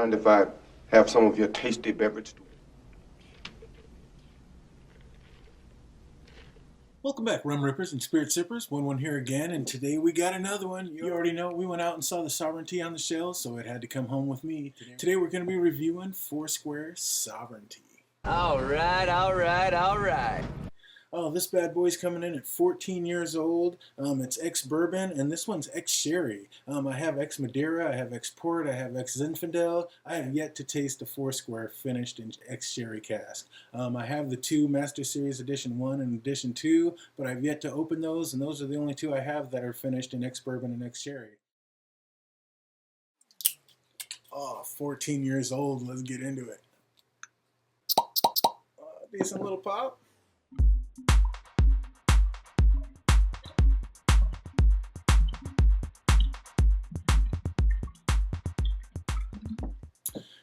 mind if I have some of your tasty beverage? Welcome back, Rum Rippers and Spirit Sippers. One here again, and today we got another one. You already know we went out and saw the Sovereignty on the shelves, so it had to come home with me. Today we're going to be reviewing Foursquare Sovereignty. All right. Oh, this bad boy's coming in at 14 years old. It's ex-bourbon, and this one's ex-sherry. I have ex-Madeira, I have ex-port, I have ex-Zinfandel. I have yet to taste a Foursquare finished in ex-sherry cask. I have the two Master Series Edition 1 and Edition 2, but I've yet to open those, and those are the only two I have that are finished in ex-bourbon and ex-sherry. Oh, 14 years old. Let's get into it. Decent little pop.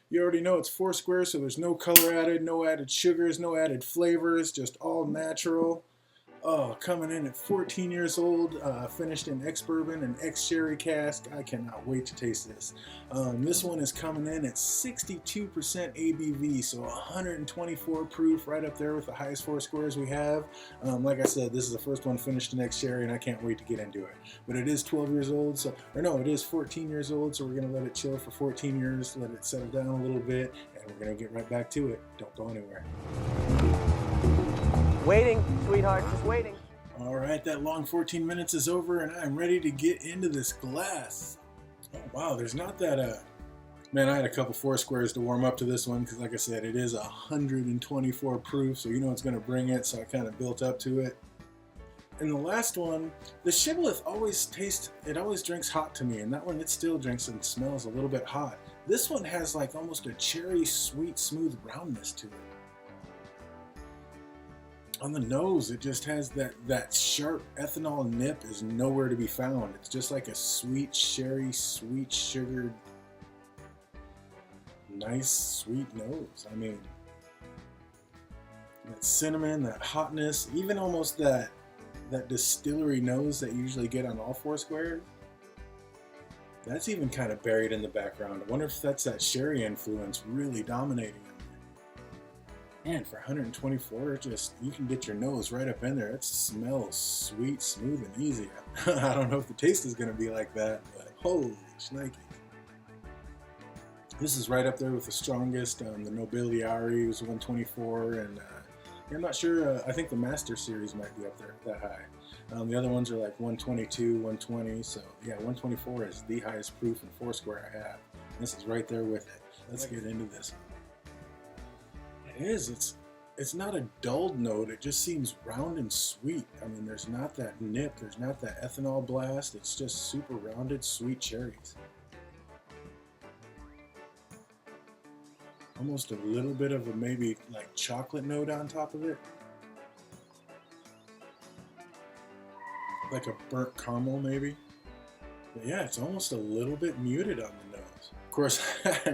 You already know it's Foursquare, so there's no color added, no added sugars, no added flavors, just all natural. Oh, coming in at 14 years old, finished in ex-bourbon and ex-sherry cask. I cannot wait to taste this. This one is coming in at 62% ABV, so 124 proof, right up there with the highest Foursquares we have. Like I said, this is the first one finished in ex-sherry, and I can't wait to get into it. But it is 12 years old, it is 14 years old, so we're going to let it chill for 14 years, let it settle down a little bit, and we're going to get right back to it. Don't go anywhere. Waiting, sweetheart, just waiting. All right, that long 14 minutes is over, and I'm ready to get into this glass. Oh, wow, there's not that, man, I had a couple Foursquares to warm up to this one, because like I said, it is 124 proof, so you know it's going to bring it, so I kind of built up to it. And the last one, the shibboleth always drinks hot to me, and that one, it still drinks and smells a little bit hot. This one has like almost a cherry, sweet, smooth roundness to it. On the nose, it just has that sharp ethanol nip is nowhere to be found. It's just like a sweet sherry, sweet sugared, nice sweet nose. I mean, that cinnamon, that hotness, even almost that distillery nose that you usually get on all Foursquare. That's even kind of buried in the background. I wonder if that's that sherry influence really dominating it. And for 124, you can get your nose right up in there. It smells sweet, smooth, and easy. I don't know if the taste is going to be like that, but holy shnikes. This is right up there with the strongest. The Nobility Ari was 124, and I'm not sure. I think the Master Series might be up there that high. The other ones are like 122, 120. So yeah, 124 is the highest proof in Foursquare I have. This is right there with it. Let's get into this one. It is. It's not a dulled note. It just seems round and sweet. I mean, there's not that nip. There's not that ethanol blast. It's just super rounded, sweet cherries. Almost a little bit of a maybe like chocolate note on top of it. Like a burnt caramel maybe. But yeah, it's almost a little bit muted on the nose. Of course,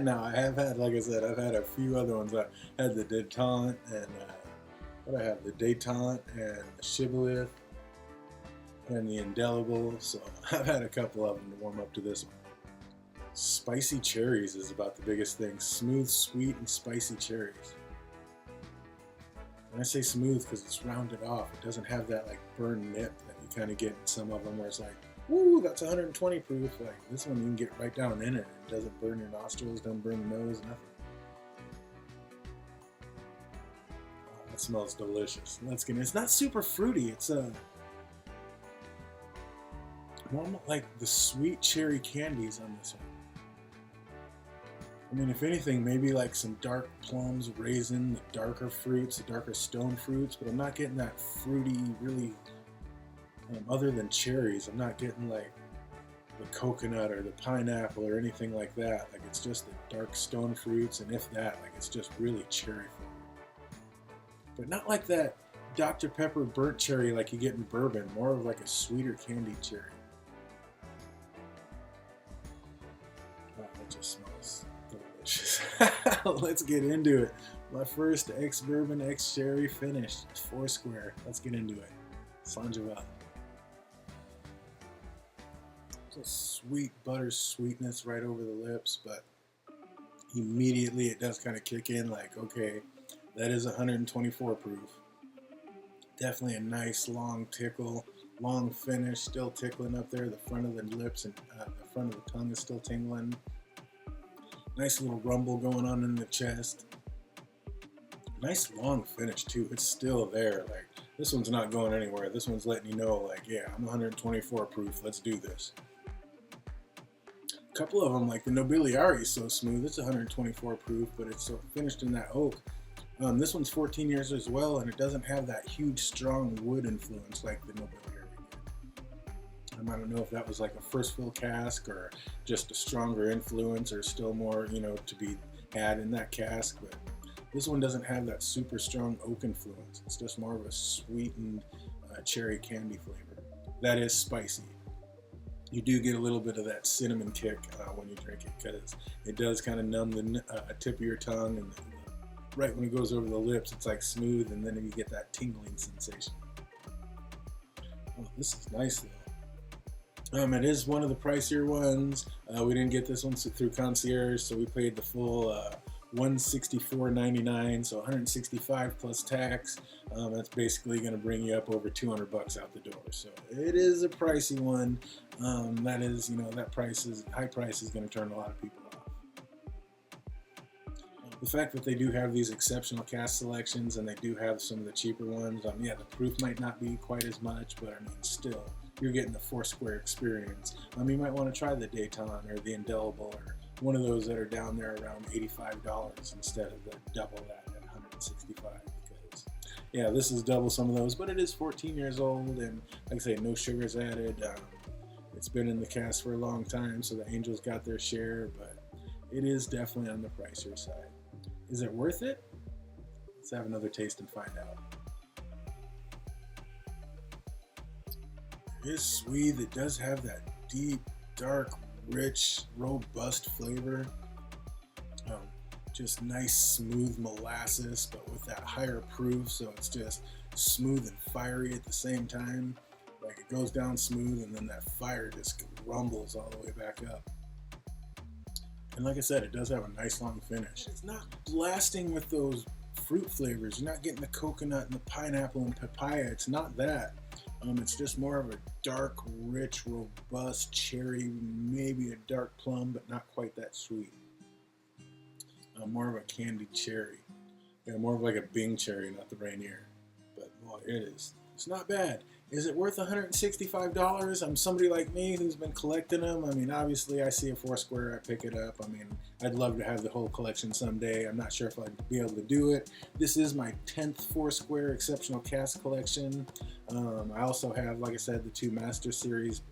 now I have had, like I said, I've had a few other ones. I had the Detente and what I have, the Detente and the Shibboleth and the Indelible. So I've had a couple of them to warm up to this one. Spicy cherries is about the biggest thing. Smooth, sweet, and spicy cherries. And I say smooth because it's rounded off. It doesn't have that like burned nip that you kind of get in some of them where it's like, woo, that's 120 proof. Like this one, you can get right down in it. It doesn't burn your nostrils, doesn't burn the nose, nothing. Oh, that smells delicious. It's not super fruity. It's more like the sweet cherry candies on this one. I mean, if anything, maybe like some dark plums, raisin, the darker fruits, the darker stone fruits, but I'm not getting that fruity, really, other than cherries, I'm not getting like the coconut or the pineapple or anything like that. Like it's just the dark stone fruits, and if that, like it's just really cherry forward. But not like that Dr. Pepper burnt cherry like you get in bourbon, more of like a sweeter candied cherry. Wow, that just smells delicious. Let's get into it. My first ex-bourbon, ex-sherry finished. Foursquare. Let's get into it. Sanjaval. It's a sweet butter sweetness right over the lips, but immediately it does kind of kick in like, okay, that is 124 proof. Definitely a nice long tickle, long finish, still tickling up there. The front of the lips and the front of the tongue is still tingling. Nice little rumble going on in the chest. Nice long finish too. It's still there. Like, this one's not going anywhere. This one's letting you know, like, yeah, I'm 124 proof. Let's do this. A couple of them, like the Nobiliari, is so smooth. It's 124 proof, but it's so finished in that oak. This one's 14 years as well, and it doesn't have that huge, strong wood influence like the Nobiliari did. I don't know if that was like a first fill cask or just a stronger influence, or still more, to be had in that cask. But this one doesn't have that super strong oak influence. It's just more of a sweetened cherry candy flavor. That is spicy. You do get a little bit of that cinnamon kick when you drink it, because it does kind of numb the tip of your tongue, and right when it goes over the lips, it's like smooth, and then you get that tingling sensation. Oh, this is nice though. It is one of the pricier ones. We didn't get this one through concierge, so we paid the full $164.99, so $165 plus tax. That's basically going to bring you up over $200 out the door. So it is a pricey one. That is, that high price is going to turn a lot of people off. The fact that they do have these exceptional cask selections, and they do have some of the cheaper ones, yeah, the proof might not be quite as much, but I mean, still, you're getting the Foursquare experience. You might want to try the Dayton or the Indelible, or one of those that are down there around $85 instead of the double that at $165. Because, yeah, this is double some of those, but it is 14 years old, and like I say, no sugars added. It's been in the cask for a long time, so the Angels got their share, but it is definitely on the pricier side. Is it worth it? Let's have another taste and find out. It is sweet. It does have that deep, dark, rich, robust flavor. Just nice, smooth molasses, but with that higher proof, so it's just smooth and fiery at the same time. Like, it goes down smooth, and then that fire just rumbles all the way back up. And like I said, it does have a nice long finish. It's not blasting with those fruit flavors. You're not getting the coconut and the pineapple and papaya. It's not that. It's just more of a dark, rich, robust cherry, maybe a dark plum, but not quite that sweet. More of a candied cherry. Yeah, more of like a Bing cherry, not the Rainier. But well, it is. It's not bad. Is it worth $165? I'm somebody like me who's been collecting them. I mean, obviously, I see a Foursquare, I pick it up. I mean, I'd love to have the whole collection someday. I'm not sure if I'd be able to do it. This is my 10th Foursquare Exceptional Cask collection. I also have, like I said, the 2 Master Series.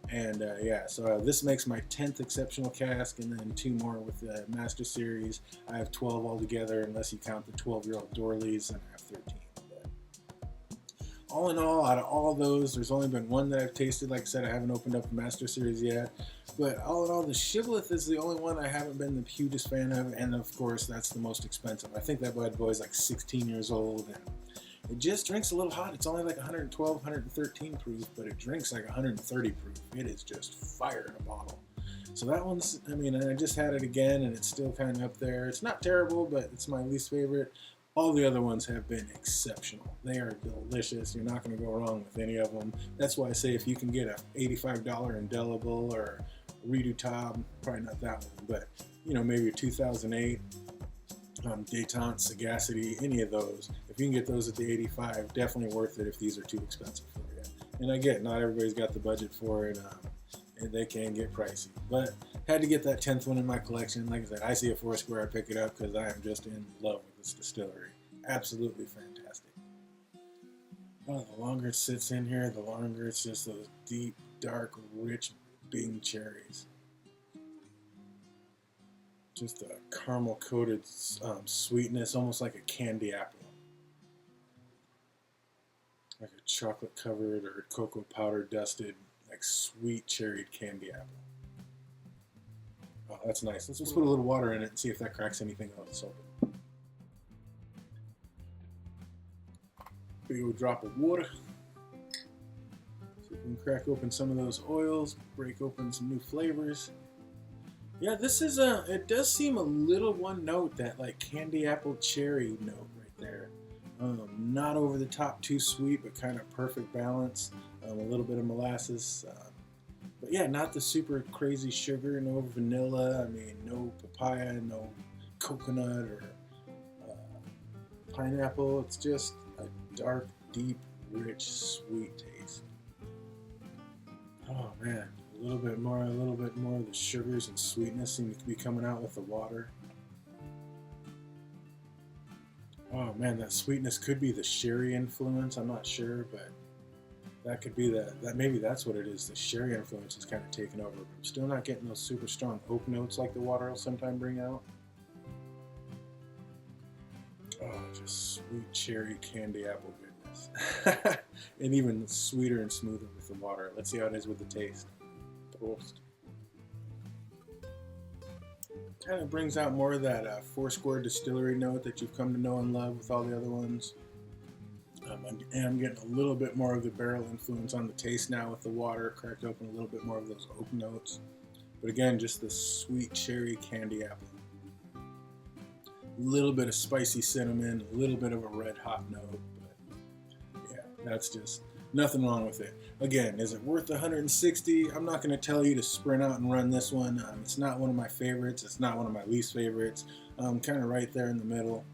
And yeah, so this makes my 10th Exceptional Cask, and then 2 more with the Master Series. I have 12 altogether, unless you count the 12-year-old Dorleys, and I have 13. All in all, out of all those, there's only been one that I've tasted. Like I said, I haven't opened up the Master Series yet. But all in all, the Shibboleth is the only one I haven't been the hugest fan of. And of course, that's the most expensive. I think that bad boy is like 16 years old. And it just drinks a little hot. It's only like 112, 113 proof, but it drinks like 130 proof. It is just fire in a bottle. So that one's, I mean, I just had it again, and it's still kind of up there. It's not terrible, but it's my least favorite. All the other ones have been exceptional. They are delicious. You're not going to go wrong with any of them. That's why I say if you can get a $85 Indelible or Redo Top, probably not that one, but maybe a 2008 Détente, Sagacity, any of those. If you can get those at the 85, definitely worth it if these are too expensive for you. And I get not everybody's got the budget for it, and they can get pricey. But had to get that 10th one in my collection. Like I said, I see a Foursquare, I pick it up because I am just in love with this distillery. Absolutely fantastic. Well, the longer it sits in here, the longer it's just those deep, dark, rich Bing cherries. Just a caramel-coated sweetness, almost like a candy apple. Like a chocolate-covered or cocoa powder-dusted, like sweet cherried candy apple. Oh, that's nice. Let's put a little water in it and see if that cracks anything else open. Big old drop of water. See if we can crack open some of those oils, break open some new flavors. Yeah, this is it does seem a little one note, that like candy apple cherry note right there. Not over the top too sweet, but kind of perfect balance. A little bit of molasses. But yeah, not the super crazy sugar, no vanilla. I mean, no papaya, no coconut or pineapple. It's just a dark, deep, rich, sweet taste. Oh man, a little bit more, a little bit more. The sugars and sweetness seem to be coming out with the water. Oh man, that sweetness could be the sherry influence. I'm not sure, but that could be that maybe that's what it is. The sherry influence is kind of taken over. But I'm still not getting those super strong oak notes like the water will sometimes bring out. Oh, just sweet cherry candy apple goodness. And even sweeter and smoother with the water. Let's see how it is with the taste. Prost. Kind of brings out more of that Foursquare distillery note that you've come to know and love with all the other ones. And I'm getting a little bit more of the barrel influence on the taste now with the water, cracked open a little bit more of those oak notes. But again, just the sweet cherry candy apple. A little bit of spicy cinnamon, a little bit of a red hot note. But yeah, that's just nothing wrong with it. Again, is it worth 160? I'm not going to tell you to sprint out and run this one. It's not one of my favorites. It's not one of my least favorites. Kind of right there in the middle.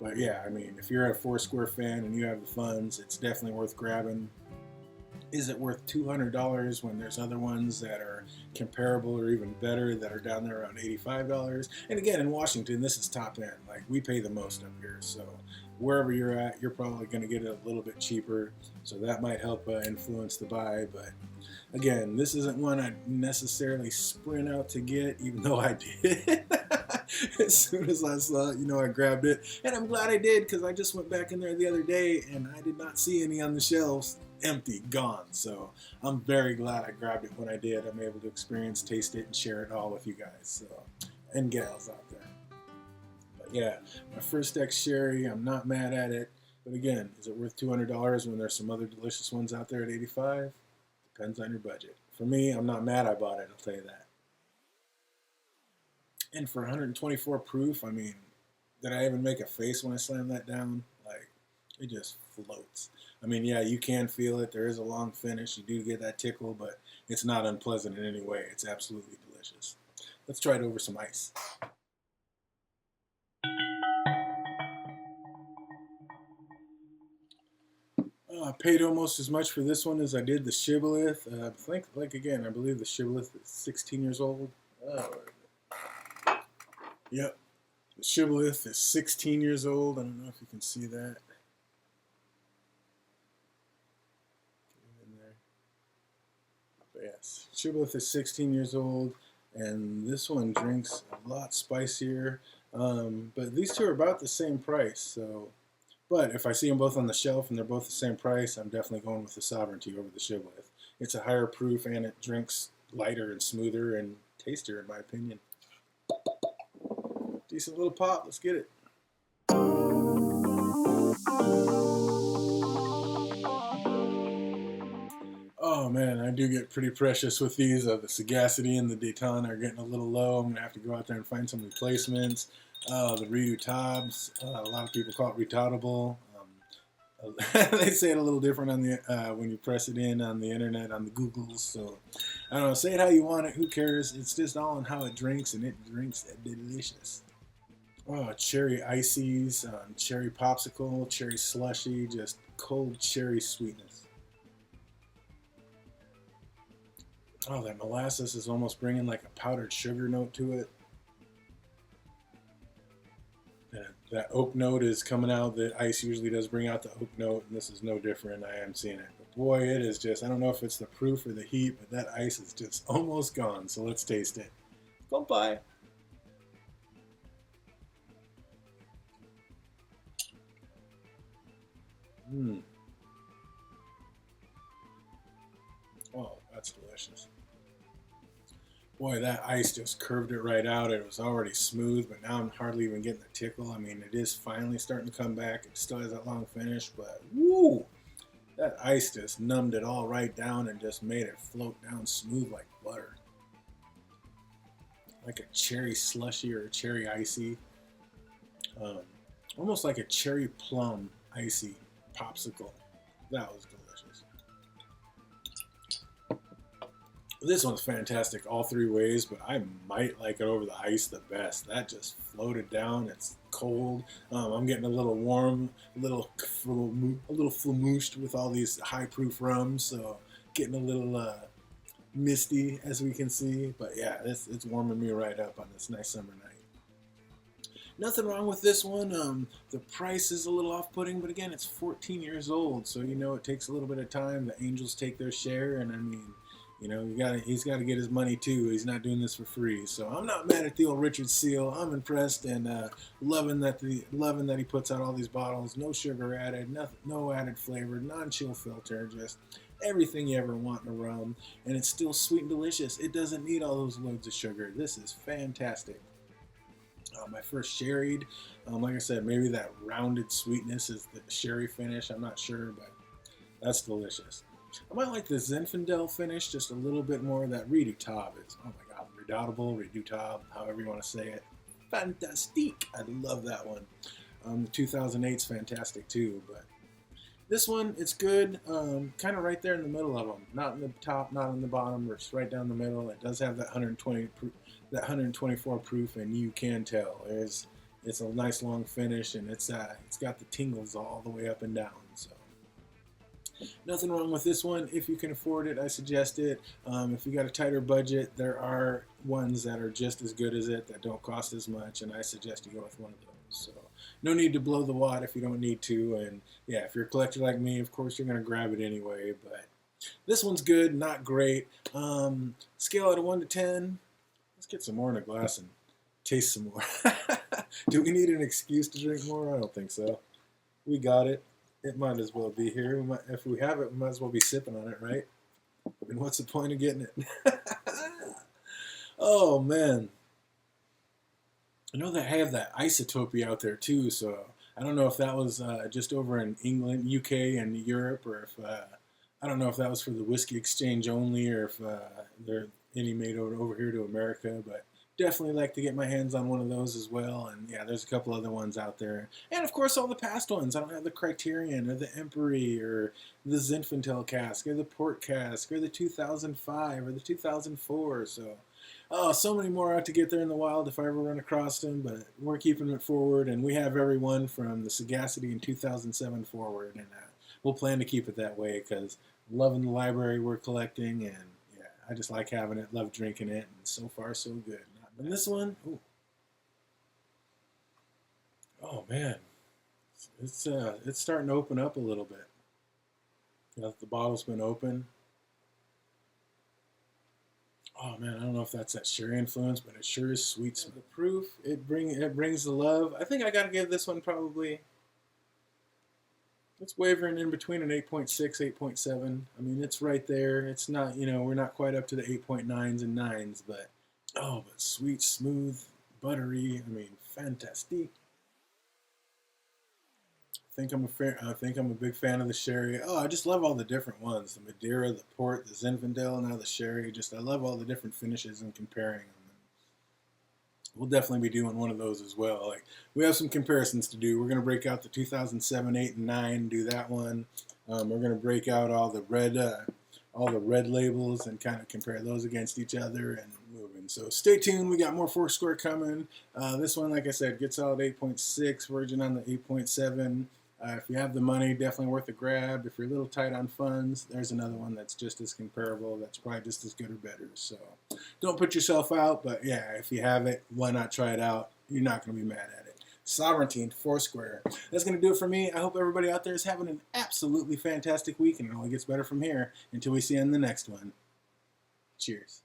But yeah, I mean, if you're a Foursquare fan and you have the funds, it's definitely worth grabbing. Is it worth $200 when there's other ones that are comparable or even better that are down there around $85? And again, in Washington, this is top end. Like, we pay the most up here. So wherever you're at, you're probably going to get it a little bit cheaper. So that might help influence the buy. But again, this isn't one I'd necessarily sprint out to get, even though I did. As soon as I saw it, I grabbed it. And I'm glad I did, because I just went back in there the other day and I did not see any on the shelves. Empty, gone. So I'm very glad I grabbed it when I did. I'm able to experience, taste it, and share it all with you guys. So, and gals out there. But yeah, my first X Sherry, I'm not mad at it. But again, is it worth $200 when there's some other delicious ones out there at $85? Depends on your budget. For me, I'm not mad I bought it, I'll tell you that. And for 124 proof, I mean, did I even make a face when I slammed that down? Like, it just floats. I mean, yeah, you can feel it. There is a long finish. You do get that tickle, but it's not unpleasant in any way. It's absolutely delicious. Let's try it over some ice. I paid almost as much for this one as I did the shibboleth. I think, again, I believe the shibboleth is 16 years old. Yep, the shibboleth is 16 years old. I don't know if you can see that. But yes, shibboleth is 16 years old, and this one drinks a lot spicier. But these two are about the same price. So, but if I see them both on the shelf and they're both the same price, I'm definitely going with the Sovereignty over the shibboleth. It's a higher proof and it drinks lighter and smoother and tastier, in my opinion. Decent little pop. Let's get it. Oh man, I do get pretty precious with these. The Sagacity and the Daytona are getting a little low. I'm gonna have to go out there and find some replacements. The Redo Tobs, a lot of people call it retardable. They say it a little different on the when you press it in on the internet, on the Googles. So I don't know. Say it how you want it. Who cares? It's just all on how it drinks, and it drinks delicious. Oh, cherry ices, cherry popsicle, cherry slushy, just cold cherry sweetness. Oh, that molasses is almost bringing like a powdered sugar note to it. That oak note is coming out. The ice usually does bring out the oak note, and this is no different. I am seeing it. But boy, it is just, I don't know if it's the proof or the heat, but that ice is just almost gone. So let's taste it. Goodbye. Mmm. Oh, that's delicious. Boy, that ice just curved it right out. It was already smooth, but now I'm hardly even getting the tickle. I mean, it is finally starting to come back. It still has that long finish, but woo! That ice just numbed it all right down and just made it float down smooth like butter. like a cherry slushy or a cherry icy. Um, Almost like a cherry plum icy popsicle. That was delicious. This one's fantastic all three ways, but I might like it over the ice the best. That just floated down. It's cold. I'm getting a little warm, a little flamooshed with all these high proof rums, so getting a little misty as we can see. But yeah, it's warming me right up on this nice summer night. Nothing wrong with this one. The price is a little off-putting, but again, it's 14 years old, so you know it takes a little bit of time. The Angels take their share, and I mean, you know, he's got to get his money too. He's not doing this for free, so I'm not mad at the old Richard Seal. I'm impressed and loving that he puts out all these bottles. No sugar added, nothing, no added flavor, non-chill filter, just everything you ever want in a rum, and it's still sweet and delicious. It doesn't need all those loads of sugar. This is fantastic. My first sherried, like I said, maybe that rounded sweetness is the sherry finish. I'm not sure, but that's delicious. I might like the Zinfandel finish just a little bit more. That Redoutable is, oh my god, Redoutable, however you want to say it. Fantastique. I love that one. The 2008 is fantastic too, but this one, it's good. Kind of right there in the middle of them. Not in the top, not in the bottom, or right down the middle. It does have that 124 proof, and you can tell it's a nice long finish, and it's got the tingles all the way up and down. So nothing wrong with this one. If you can afford it, I suggest it. If you got a tighter budget, there are ones that are just as good as it that don't cost as much, and I suggest you go with one of those. So no need to blow the wad if you don't need to, and yeah, if you're a collector like me, of course you're going to grab it anyway, but this one's good, not great. Scale out of 1 to 10. Let's get some more in a glass and taste some more. Do we need an excuse to drink more? I don't think so. We got it. It might as well be here. If we have it, we might as well be sipping on it, right? I mean, what's the point of getting it? Oh, man. I know they have that Isotopia out there, too, so I don't know if that was just over in England, UK, and Europe, or if, I don't know if that was for the Whiskey Exchange only, or if they're any made over here to America, but definitely like to get my hands on one of those as well. And yeah, there's a couple other ones out there, and of course all the past ones. I don't have the Criterion or the Empery or the Zinfandel cask or the Port cask or the 2005 or the 2004. So many more out to get there in the wild if I ever run across them, but we're keeping it forward, and we have every one from the Sagacity in 2007 forward, and we'll plan to keep it that way because loving the library we're collecting, and yeah, I just like having it, love drinking it, and so far so good. And this one, ooh. Oh man, it's starting to open up a little bit. You know, the bottle's been open. Oh man, I don't know if that's that sherry influence, but it sure is sweet. The proof, it brings the love. I think I gotta give this one probably. It's wavering in between an 8.6, 8.7. I mean, it's right there. It's not, you know, we're not quite up to the 8.9s and 9s, but oh, but sweet, smooth, buttery. I mean, fantastic. I think I'm a big fan of the sherry. Oh, I just love all the different ones: the Madeira, the Port, the Zinfandel, now the sherry. Just I love all the different finishes and comparing them. We'll definitely be doing one of those as well. Like, we have some comparisons to do. We're going to break out the 2007, 8, and 9. Do that one. We're going to break out all the red labels and kind of compare those against each other and moving. So stay tuned. We got more Foursquare coming. This one, like I said, gets out at 8.6. Virgin on the 8.7. If you have the money, definitely worth a grab. If you're a little tight on funds, there's another one that's just as comparable. That's probably just as good or better. So don't put yourself out. But yeah, if you have it, why not try it out? You're not going to be mad at it. Sovereignty and Foursquare. That's going to do it for me. I hope everybody out there is having an absolutely fantastic week, and it only gets better from here until we see you in the next one. Cheers.